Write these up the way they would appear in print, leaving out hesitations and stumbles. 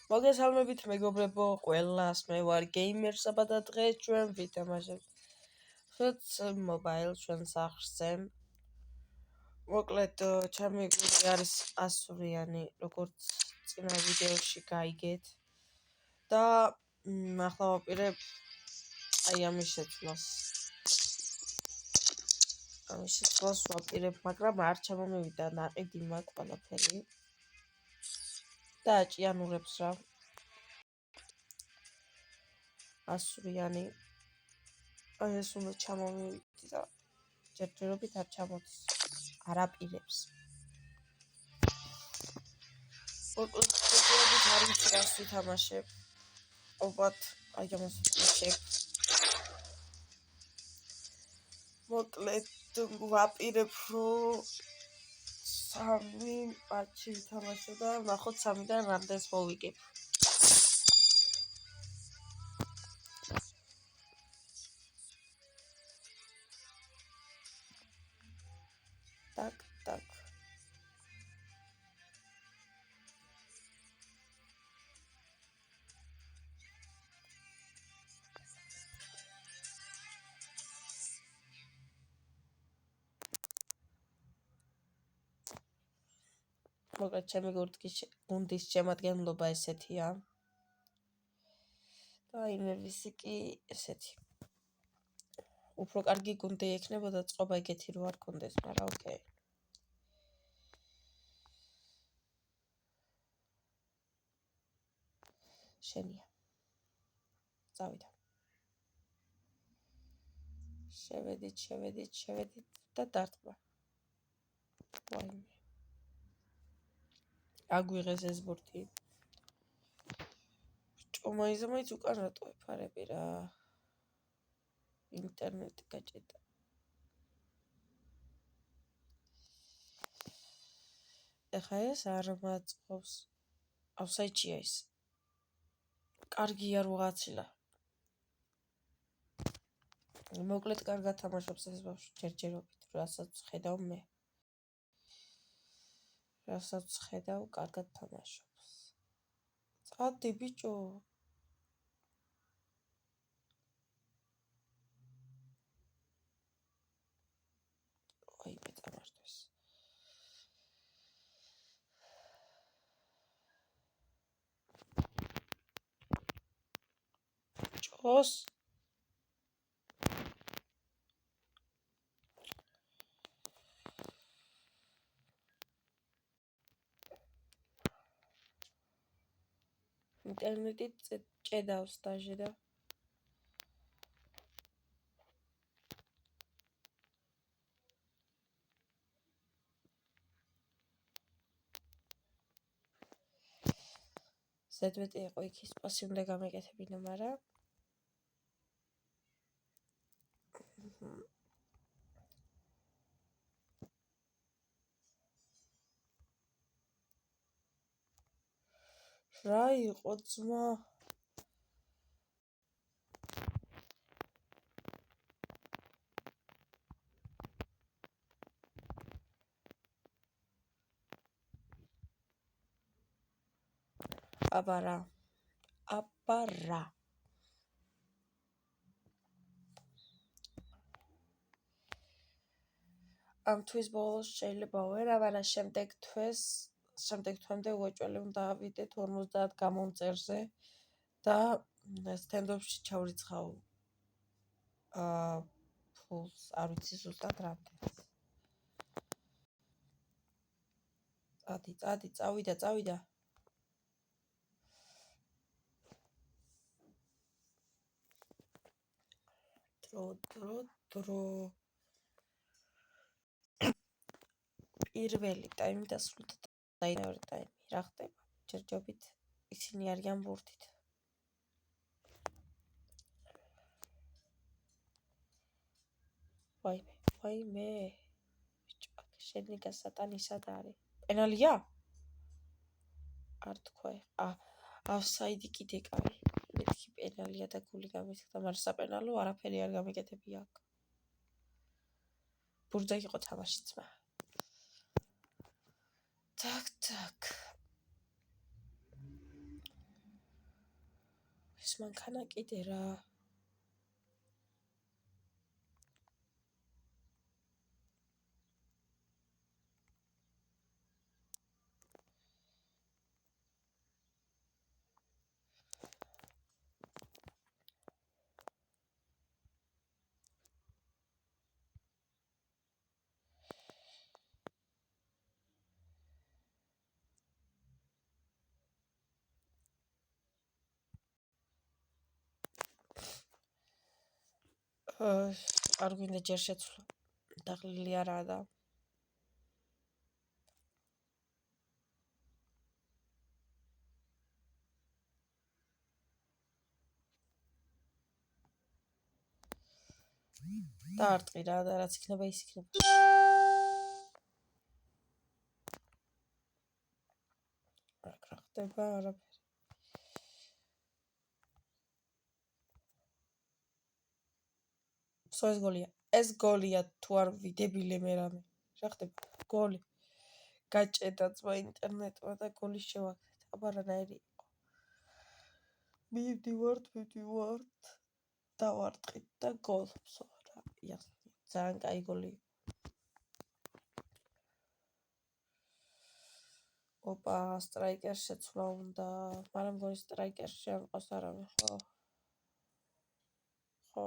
მოგესალმებით მეგობრებო ყველას, მე ვარ გეიმერსაბა და დღეს ჩვენ ვითამაშებთ Fruits Mobile ჩვენ სახლზე. მოკლედ ჩემი გუნდი არის ასურიანი, როგორც წინა ვიდეოში გაიგეთ და ახლა ვაპირებ ამის შეცვლას. ვაპირებ, მაგრამ არ ჩამომივიდა ნაყიდი მაგ ყველაფერი. და ჭიანურებს რა. ასურიანი ეს უნდა ჩამომივიდი და ჯერჯერობით არ ჩამოდის. არ აპირებს. მოკლედ არ ვიცი რას ვითამაშებ. ალბათ ამას ვიტყვი. მოკლედ ვაპირებ რომ 3 მატჩი ვითამაშო და ნახოთ 3-დან რამდენს მოვიგებ. Так. მოკლედ ჩემი გუნდის შემადგენლობა ესეთია. და იმერვისი კი ესეთი. უფრო კარგი გუნდი ექნებოდა წყობა ეგეთი რო არ კონდეს, მაგრამ ოკეი. შენია. წავიდა. შევედით და დარტყმა. ვაიმე. აგვიღეს ეს ბურთი. ჭომაიზამაიც უკან რატო ეფარები რა. ინტერნეტი გაჭედა. ეხა ეს არ მაწყობს. ავსაიჩია ის. კარგია რაღაცილა. მოკლედ კარგად თამაშობს ეს ბავშვი ჯერჯერობით, რასაც ხედავ მე. კარგად თამაშობს. წადი ბიჭო. აი მე წამართვეს. ჭოს ინტერნეტი ჭედავს დაჟე და ზედმეტი იყო იქ ის პასი უნდა გამეკეთებინა, მაგრამ რა იყო ძმა? აბარა. ამ თვის ბოლოს შეიძლება ვერა, მაგრამ შემდეგ თვემდე უეჭველი უნდა ავიდეთ 50 გამომწერზე და სტენდოფში ჩავრიცხავ ფულს, არ ვიცი ზუსტად რამდენს. წადი, წავიდა. დრო. პირველი ტაიმი დასრულდა და მეორე ტაიმი. რა ხდება? ჯერჯერობით ისინი არიან ბურთით. ვაიმე. ბიჭო, შენი გასატანი სად არის? პენალია? არ თქვა. ავსაიდი კიდე კარი. მეთქი პენალია და გული გამისხდა, მაგრამ საპენალო არაფერი არ გამიკეთებია აქ. ბურთზე იყო თამაში ძმა. Так. ეს მანქანა კიდე რა. არ გვინდა ჯერ შეცვლა. დაღლილი არაა და დაარტყი რა და რაც იქნება ის იქნება. აქ რა ხდება არაფერი. ეს გოლია. ეს გოლია თუ არ ვიდებილე მე რამე. რა ხდება? გოლი. გაჭედა ძმა ინტერნეტმა და გოლის შევაქეთ. აბა რანაირი იყო. მივდივართ. დავარტყით და გოლ. ძალიან კაი გოლი. ოპა, სტრაიკერს შეცვლა უნდა. მაგრამ მგონი სტრაიკერში არ მყავს არავინ, ხო? ხო.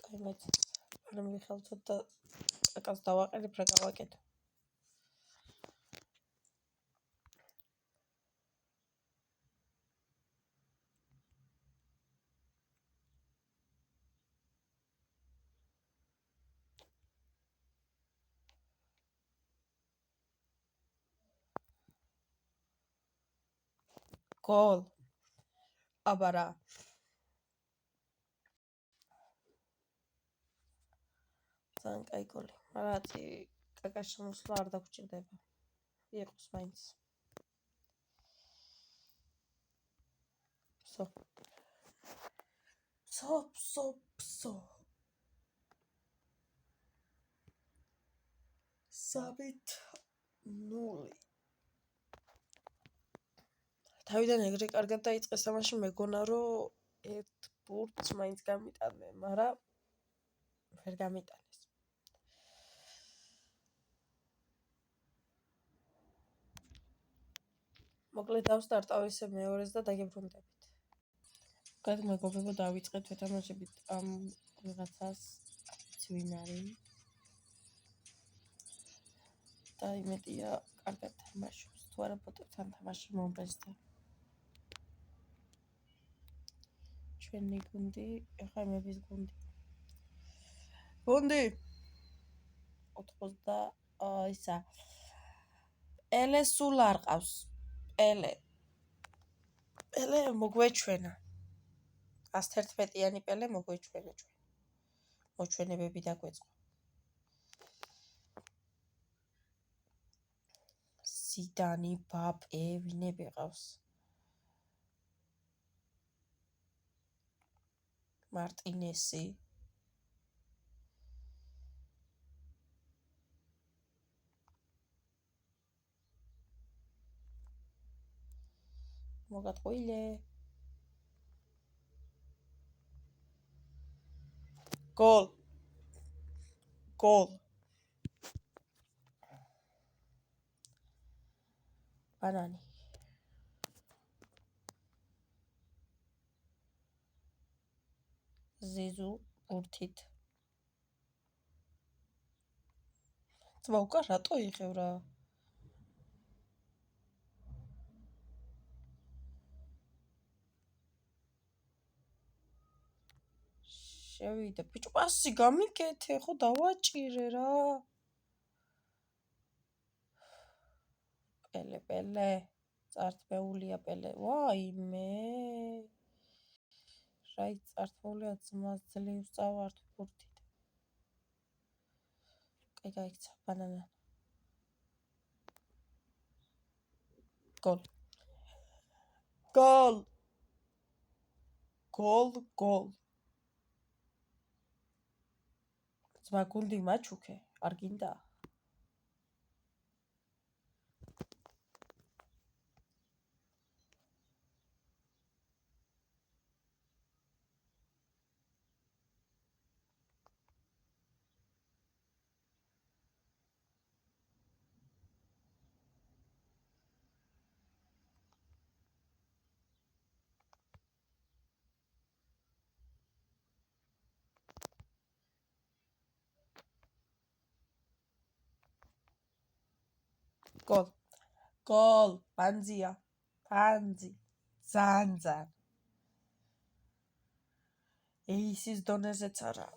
კაი მეც. მაგრამ მიხელთოთ და აკაც დავაყენებ რა გავაკეთო. გოლ. აბა რა. ძალიან კაი გოლი. რაცი კაკას შემოსვლა არ დაგჭირდება. იყოს მაინც. სო. საბით 0. თავიდან ეგრე კარგად დაიწყეს თამაში, მეგონა რომ ერთ ბურთს მაინც გამიტანდნენ, მაგრამ ვერ გამიტანეს. მოკლედ დავსტარტავ ისე მეორეს და დაგებრუნდებით. მოკლედ მეგობრებო დავიწყეთ ვეთამაშებით ამ ვიღაცას ვინ არის. და იმედია კარგად თამაშობს. თუ არა ბოტებთან თამაში მომბეზდა. ჩვენი გუნდი, ეხლა მების გუნდი. გუნდი 80 ისა. პელე სულ არ ყავს. პელე მოგვეჩვენა. 111-იანი პელე მოგვეჩვენა ჩვენ. მოჩვენებები დაგვეწყო. ზიდანი, ბაპე, ვინები ყავს? მარტინესი. მოგატყუილე. გოლ. ბანანი. ზიზუ ბურთით. ძმა უკან რატო იღებ რა? შევიდა. ბიჭო, პასი გამიკეთე, ხო დავაჭირე რა. პელე. წართმეულია პელე. ვაიმე. რაი წართმეულია ძმას ძლივს წავართ ბურთით. კაი გაიქცა ბანანა. გოლ. ძმა გუნდი მაჩუქე, არ გინდა? გოლ. გოლ. ბანძია. ბანძი. ძალიან. ისის დონეზეც არა.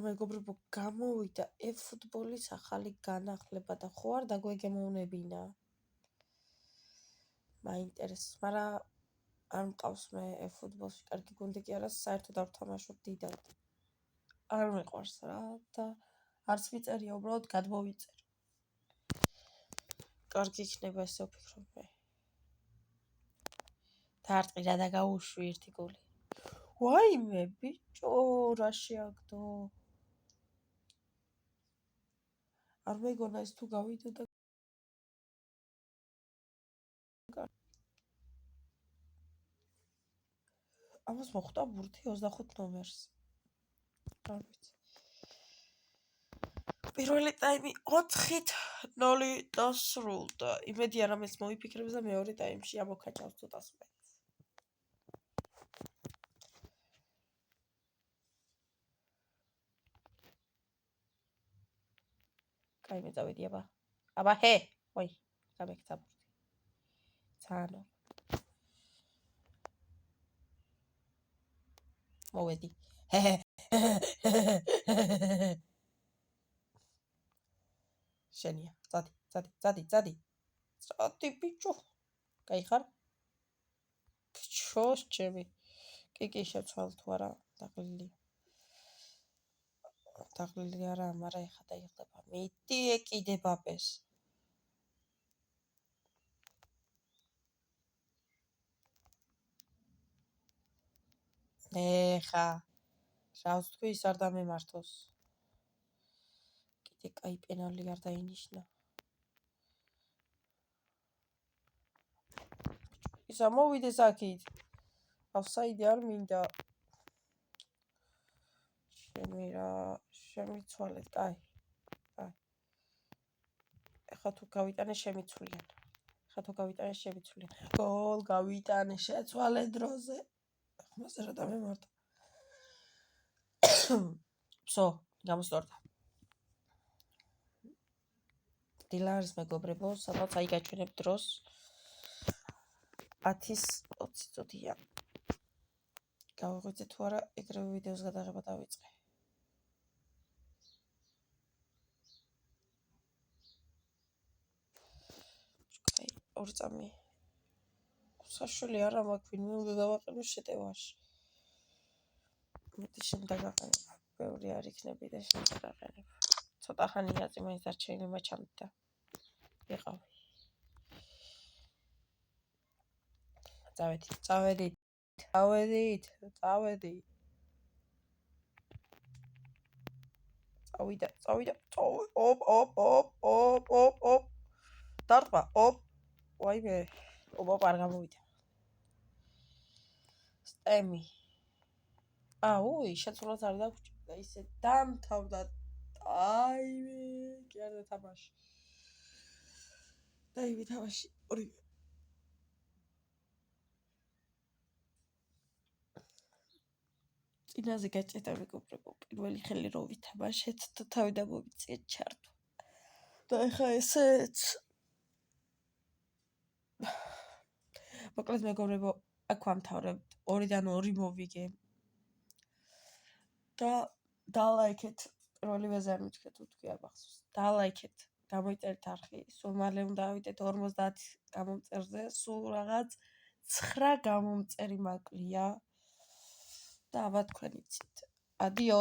მეგობრებო, გამოვიდა ეფუტბოლის ახალი განახლება და ხო არ დაგვეგემოვნებინა? მაინტერესებს, მაგრამ არ მყავს მე ეფუტბოლში კარგი გუნდი კი არა, საერთოდ არ ვთამაშობ დიდად. არ მიყვარს რა და არც მიწერია, უბრალოდ გადმოვიწერო. კარგი იქნება ესე ვფიქრობ მე. დაარტყი რა და გაუშვი ერთი გოლი. ვაიმე, ბიჭო, რა შეაგდო. არ მეგონა ეს თუ გავიდო და ამას მოხვდა ბურთი 25 ნომერს. არ ვიცი. პირველი ტაიმი 4-0 დასრულდა. იმედი არ ამას მოიფიქრებს და მეორე ტაიმში ამოქაჭავს ცოტას მე. კაი მე წავედი აბა. აბა ჰე, ой, გამექცა ბურთი. ცანო. მოვედი. შენია. წადი. წადი ბიჭო. კაი ხარ? ბიჭოს ჩემი. კი შეცვალ თუ არა, დაღლილი. დაღლილი არა, მაგრამ ეხა დაიხდება. მიდი ეკიდე ბაბეს. ეხა რავს თქვი ის არ დამემართოს. კიდე კაი პენალი არ დაინიშნა. ისა მოვიდეს აქით. ოფსაიდი არ მინდა. შემიცვალეთ, კაი. ეხა თუ გავიტანე შემიცვლიან. გოლ გავიტანე შეცვალე დროზე. ხმაზე რა დამემართა. всё, გამოსტორდა. დილარის მეგობრებო, სადღაც აი გაჩვენებ დროს 10:20 წუთია. გავიღვიძე თუ არა, ეგრევე ვიდეოს გადაღება დავიწყე. აი, 2 წამი. საშველი არა მაქვს, ვინმე უნდა დავაყენო შეტევაში. მეტი შენ დაგაყენებ. ბევრი არ იქნები და შენ დაგაყენებ. ცოტა ხანია წინ დარჩენილი მაჩამდი და ვიყავი. წავედით. წავიდა. ოპ. დარტყმა. ვაიმე. არ გამოვიდა. სტემი. შეცვლაც არ დაგვრჩა. ისე დამთავრდა. აიმე, კი არ დათამაში. დაივი თამაში. ორივე. წინაზე გაჭედა მეგობრებო, პირველი ხელი რო ვითამაშეთ და თავი დამოვიწყეთ ჩართვა. და ეხა ესეც. მოკლედ მეგობრებო, აქ ვამთავრებთ. 2-დან 2 მოვიგე. და დალაიქეთ. პირველივეზე არ მითქეთ უთქვი არ მახსოვს. დალაიქეთ. გამოიწერეთ არხი. სულ მალე უნდა ავიდეთ 50 გამომწერზე. სულ რაღაც 9 გამომწერი მაკლია. და აბა თქვენ იცით. ადიო.